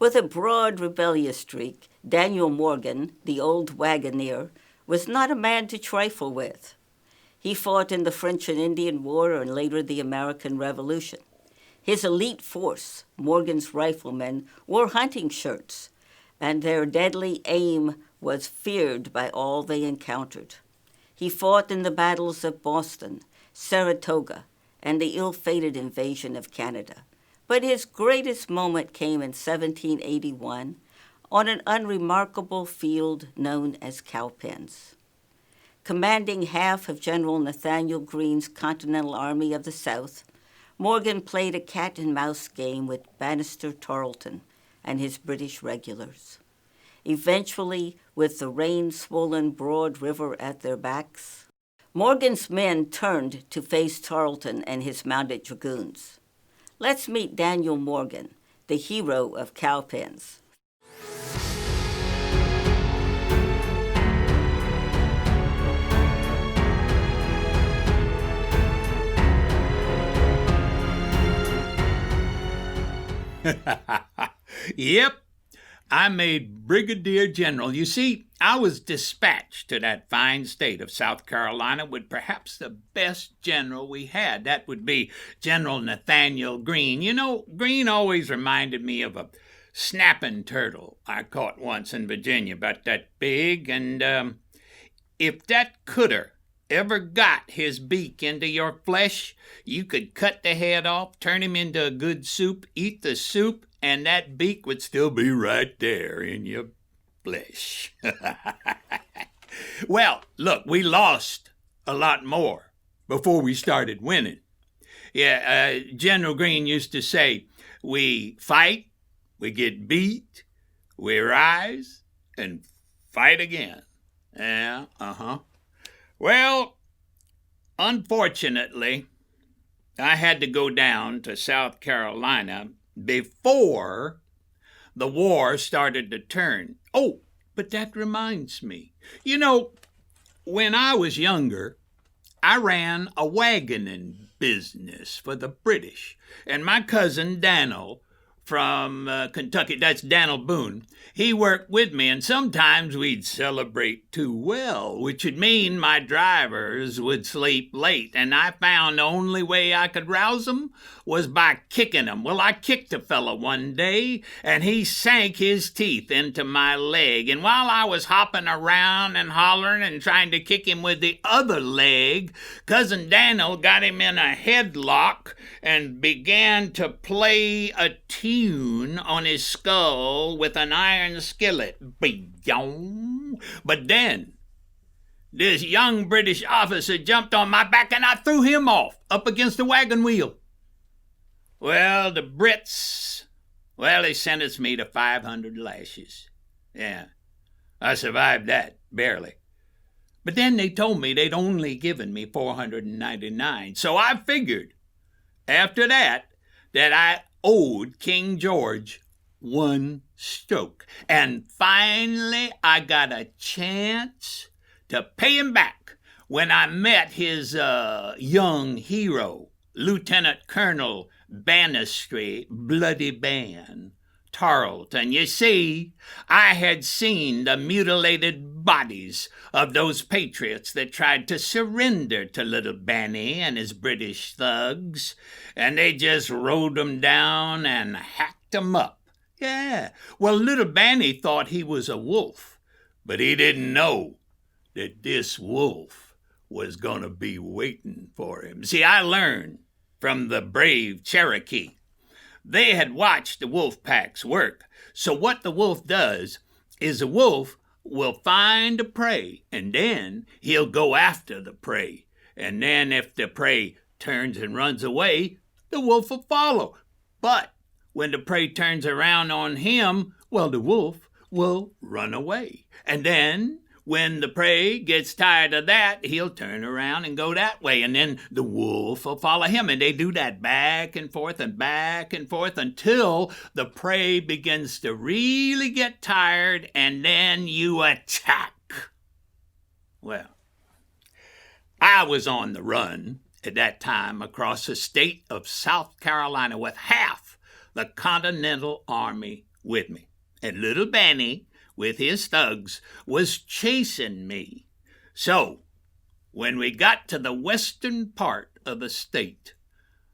With a broad rebellious streak, Daniel Morgan, the old wagoner, was not a man to trifle with. He fought in the French and Indian War and later the American Revolution. His elite force, Morgan's riflemen, wore hunting shirts, and their deadly aim was feared by all they encountered. He fought in the battles of Boston, Saratoga, and the ill-fated invasion of Canada. But his greatest moment came in 1781 on an unremarkable field known as Cowpens. Commanding half of General Nathaniel Greene's Continental Army of the South, Morgan played a cat-and-mouse game with Banastre Tarleton and his British regulars. Eventually, with the rain-swollen Broad River at their backs, Morgan's men turned to face Tarleton and his mounted dragoons. Let's meet Daniel Morgan, the hero of Cowpens. Yep, I made Brigadier General. You see, I was dispatched to that fine state of South Carolina with perhaps the best general we had. That would be General Nathaniel Greene. You know, Greene always reminded me of a snapping turtle I caught once in Virginia, about that big, and if that cooter ever got his beak into your flesh, you could cut the head off, turn him into a good soup, eat the soup, and that beak would still be right there in your flesh. Well, look, we lost a lot more before we started winning. Yeah, General Greene used to say, we fight, we get beat, we rise, and fight again. Yeah, Well, unfortunately, I had to go down to South Carolina before the war started to turn. Oh, but that reminds me. You know, when I was younger, I ran a wagoning business for the British, and my cousin Dan'l from Kentucky, that's Dan'l Boone, he worked with me, and sometimes we'd celebrate too well, which would mean my drivers would sleep late, and I found the only way I could rouse them was by kicking them. Well, I kicked a fellow one day, and he sank his teeth into my leg, and while I was hopping around and hollering and trying to kick him with the other leg, Cousin Dan'l got him in a headlock and began to play a tune on his skull with an iron skillet. But then this young British officer jumped on my back and I threw him off up against the wagon wheel. Well, the Brits, they sentenced me to 500 lashes. Yeah, I survived that, barely. But then they told me they'd only given me 499. So I figured after that I owed King George one stroke. And finally, I got a chance to pay him back when I met his young hero, Lieutenant Colonel Banastre Bloody Ban Tarleton. You see, I had seen the mutilated bodies of those patriots that tried to surrender to little Banny and his British thugs, and they just rode them down and hacked them up. Yeah, well, little Banny thought he was a wolf, but he didn't know that this wolf was going to be waiting for him. See, I learned from the brave Cherokee. They had watched the wolf packs work. So what the wolf does is the wolf will find a prey, and then he'll go after the prey. And then if the prey turns and runs away, the wolf will follow. But when the prey turns around on him, the wolf will run away. And then when the prey gets tired of that, he'll turn around and go that way, and then the wolf will follow him, and they do that back and forth until the prey begins to really get tired, and then you attack. Well, I was on the run at that time across the state of South Carolina with half the Continental Army with me, and little Benny, with his thugs, was chasing me. So, when we got to the western part of the state,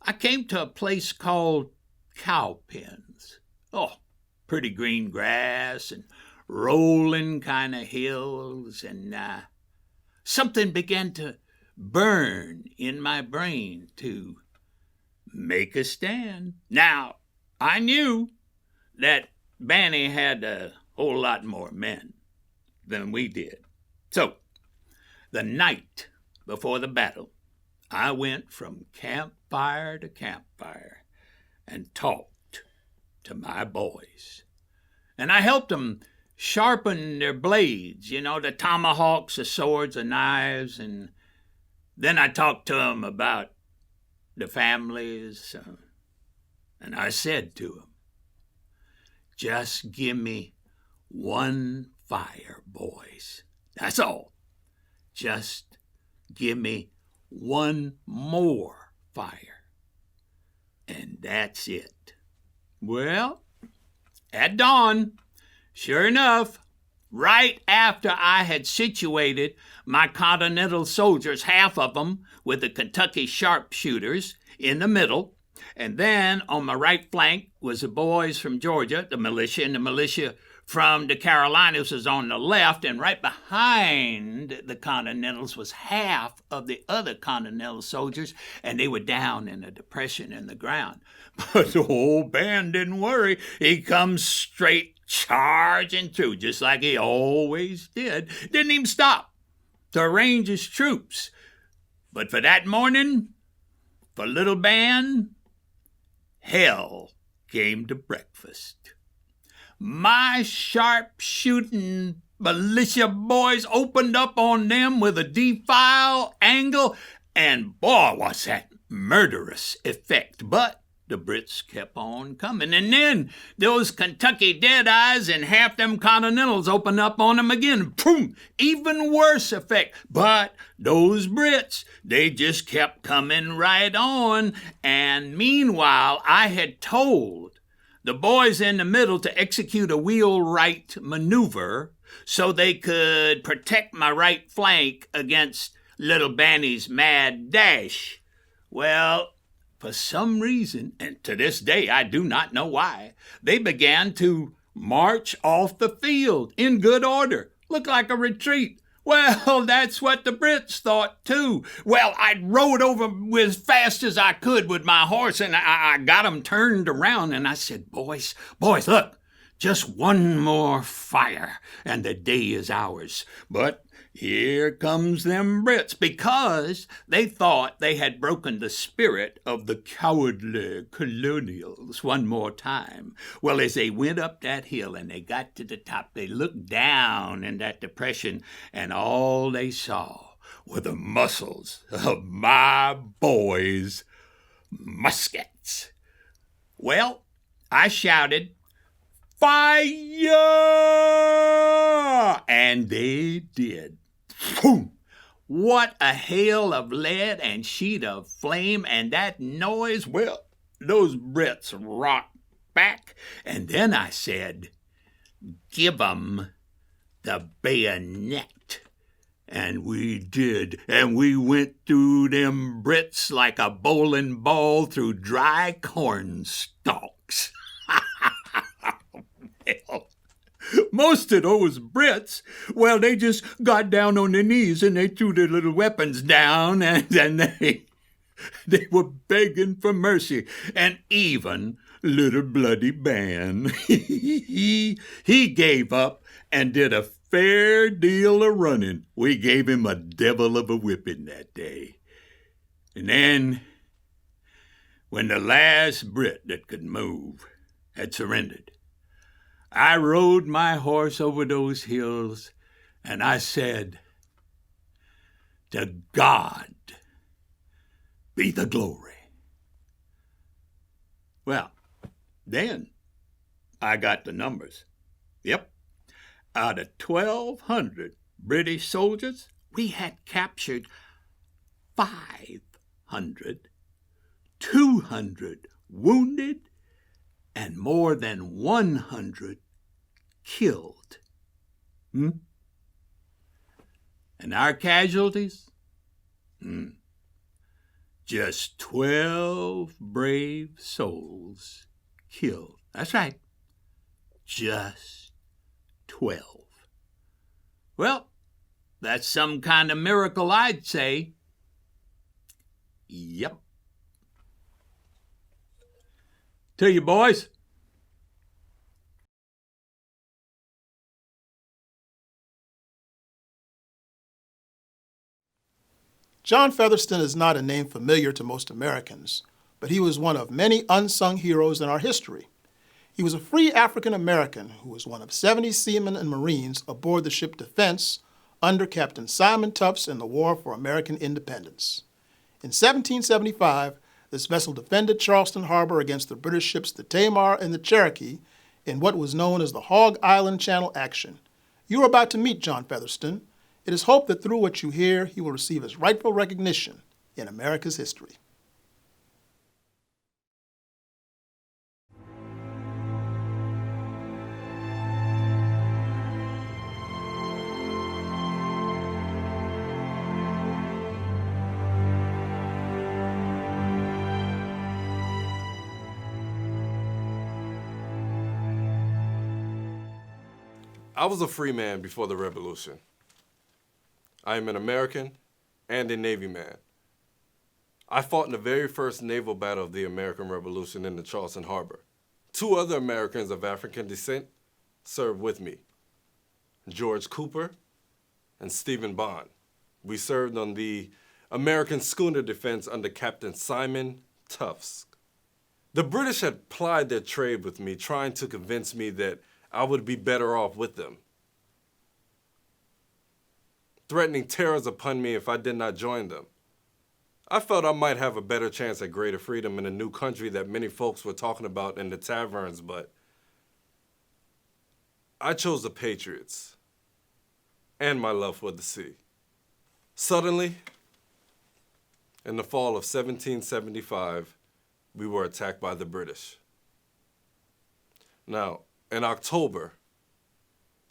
I came to a place called Cowpens. Oh, pretty green grass and rolling kind of hills, and something began to burn in my brain to make a stand. Now, I knew that Banny had a whole lot more men than we did. So, the night before the battle, I went from campfire to campfire and talked to my boys. And I helped them sharpen their blades, the tomahawks, the swords, the knives, and then I talked to them about the families, and I said to them, just give me one fire, boys. That's all. Just give me one more fire, and that's it. Well, at dawn, sure enough, right after I had situated my Continental soldiers, half of them with the Kentucky sharpshooters in the middle, and then on my right flank was the boys from Georgia, the militia, and the militia from the Carolinas was on the left, and right behind the Continentals was half of the other Continental soldiers, and they were down in a depression in the ground. But the whole band didn't worry. He comes straight charging through, just like he always did. Didn't even stop to arrange his troops. But for that morning, for little band, hell came to breakfast. My sharp-shooting militia boys opened up on them with a defile angle, and boy, was that murderous effect. But the Brits kept on coming, and then those Kentucky Deadeyes and half them Continentals opened up on them again. Boom! Even worse effect. But those Brits, they just kept coming right on, and meanwhile, I had told the boys in the middle to execute a wheel-right maneuver so they could protect my right flank against little Banny's mad dash. Well, for some reason, and to this day I do not know why, they began to march off the field in good order. Looked like a retreat. Well, that's what the Brits thought, too. Well, I rode over as fast as I could with my horse, and I got 'em turned around, and I said, boys, look, just one more fire, and the day is ours. But here comes them Brits, because they thought they had broken the spirit of the cowardly colonials one more time. Well, as they went up that hill and they got to the top, they looked down in that depression, and all they saw were the muzzles of my boys' muskets. Well, I shouted, "Fire!" And they did. Boom! What a hail of lead and sheet of flame, and that noise, well, those Brits rocked back. And then I said, "Give 'em the bayonet." And we did, and we went through them Brits like a bowling ball through dry corn stalks. Well, most of those Brits, well, they just got down on their knees and they threw their little weapons down, and they were begging for mercy. And even little bloody Ban, he gave up and did a fair deal of running. We gave him a devil of a whipping that day. And then, when the last Brit that could move had surrendered, I rode my horse over those hills, and I said, "To God be the glory." Well, then I got the numbers. Yep. Out of 1,200 British soldiers, we had captured 500, 200 wounded, and more than 100 killed. And our casualties? Just 12 brave souls killed. That's right. Just 12. Well, that's some kind of miracle, I'd say. Yep. To you, boys. John Featherston is not a name familiar to most Americans, but he was one of many unsung heroes in our history. He was a free African American who was one of 70 seamen and Marines aboard the ship Defense under Captain Simon Tufts in the War for American Independence. In 1775, this vessel defended Charleston Harbor against the British ships the Tamar and the Cherokee in what was known as the Hog Island Channel action. You are about to meet John Featherston. It is hoped that through what you hear, he will receive his rightful recognition in America's history. I was a free man before the Revolution. I am an American and a Navy man. I fought in the very first naval battle of the American Revolution in the Charleston Harbor. 2 other Americans of African descent served with me, George Cooper and Stephen Bond. We served on the American schooner Defense under Captain Simon Tufts. The British had plied their trade with me, trying to convince me that I would be better off with them, threatening terrors upon me if I did not join them. I felt I might have a better chance at greater freedom in a new country that many folks were talking about in the taverns, but I chose the Patriots and my love for the sea. Suddenly, in the fall of 1775, we were attacked by the British. Now, in October,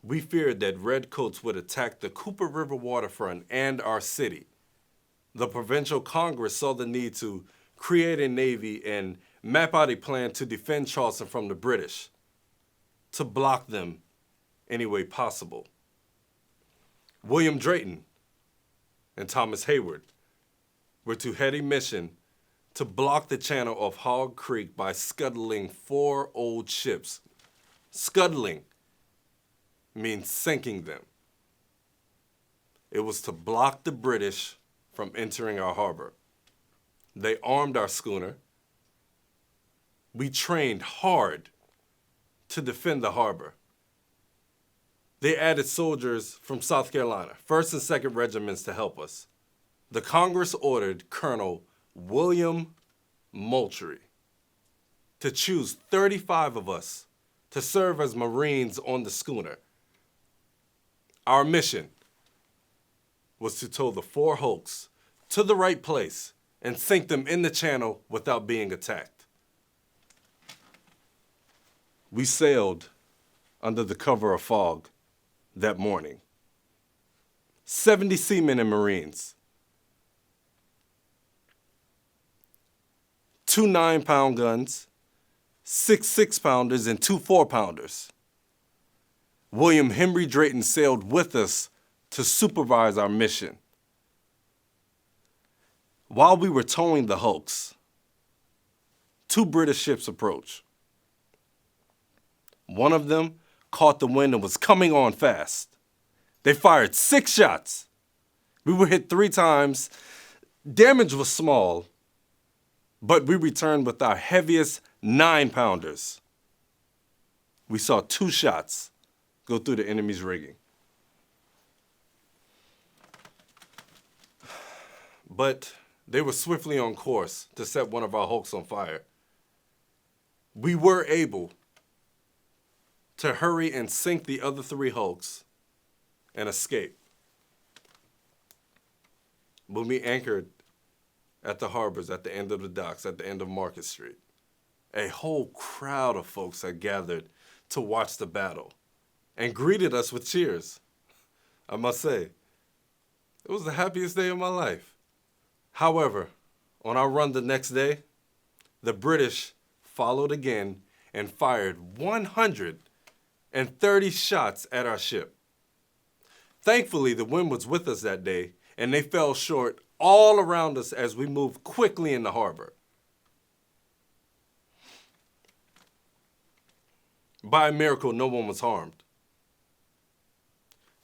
we feared that redcoats would attack the Cooper River waterfront and our city. The Provincial Congress saw the need to create a navy and map out a plan to defend Charleston from the British, to block them any way possible. William Drayton and Thomas Hayward were to head a mission to block the channel of Hog Creek by scuttling 4 old ships. Scuttling means sinking them. It was to block the British from entering our harbor. They armed our schooner. We trained hard to defend the harbor. They added soldiers from South Carolina, 1st and 2nd regiments to help us. The Congress ordered Colonel William Moultrie to choose 35 of us to serve as Marines on the schooner. Our mission was to tow the 4 hulks to the right place and sink them in the channel without being attacked. We sailed under the cover of fog that morning. 70 seamen and Marines. 2 9-pound guns, 6 6-pounders, and 2 4-pounders. William Henry Drayton sailed with us to supervise our mission. While we were towing the hulks, 2 British ships approached. One of them caught the wind and was coming on fast. They fired 6 shots. We were hit 3 times. Damage was small, but we returned with our heaviest 9-pounders. We saw 2 shots go through the enemy's rigging. But they were swiftly on course to set one of our hulks on fire. We were able to hurry and sink the other 3 hulks and escape. When we anchored at the harbors at the end of the docks, at the end of Market Street, A whole crowd of folks had gathered to watch the battle and greeted us with cheers. I must say, it was the happiest day of my life. However, on our run the next day, the British followed again and fired 130 shots at our ship. Thankfully, the wind was with us that day, and they fell short all around us as we moved quickly in the harbor. By a miracle, no one was harmed.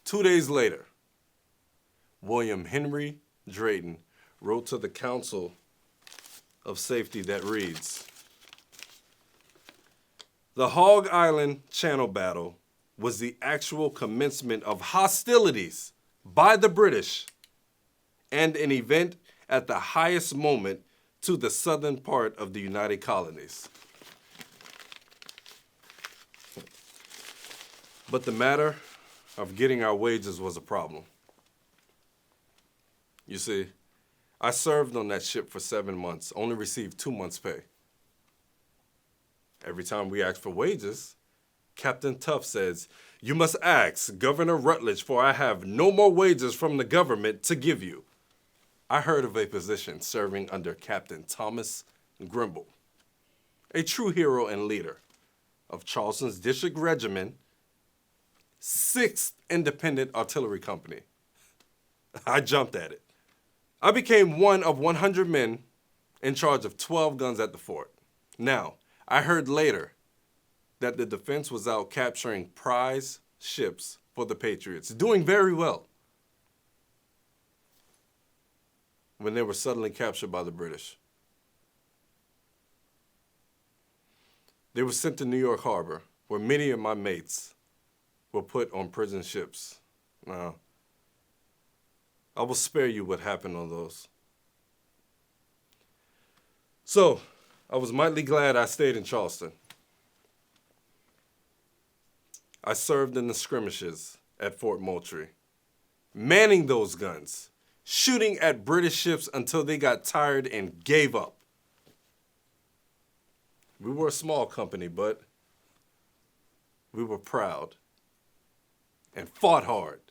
2 days later, William Henry Drayton wrote to the Council of Safety that reads, "The Hog Island Channel battle was the actual commencement of hostilities by the British and an event at the highest moment to the southern part of the United Colonies. But the matter of getting our wages was a problem. You see, I served on that ship for 7 months, only received 2 months' pay. Every time we asked for wages, Captain Tuff says, 'You must ask Governor Rutledge, for I have no more wages from the government to give you.' I heard of a position serving under Captain Thomas Grimble, a true hero and leader of Charleston's District Regiment, 6th Independent Artillery Company. I jumped at it. I became one of 100 men in charge of 12 guns at the fort. Now, I heard later that the defense was out capturing prize ships for the Patriots, doing very well, when they were suddenly captured by the British. They were sent to New York Harbor, where many of my mates were put on prison ships. Now, I will spare you what happened on those. So, I was mightily glad I stayed in Charleston. I served in the skirmishes at Fort Moultrie, manning those guns, shooting at British ships until they got tired and gave up. We were a small company, but we were proud and fought hard.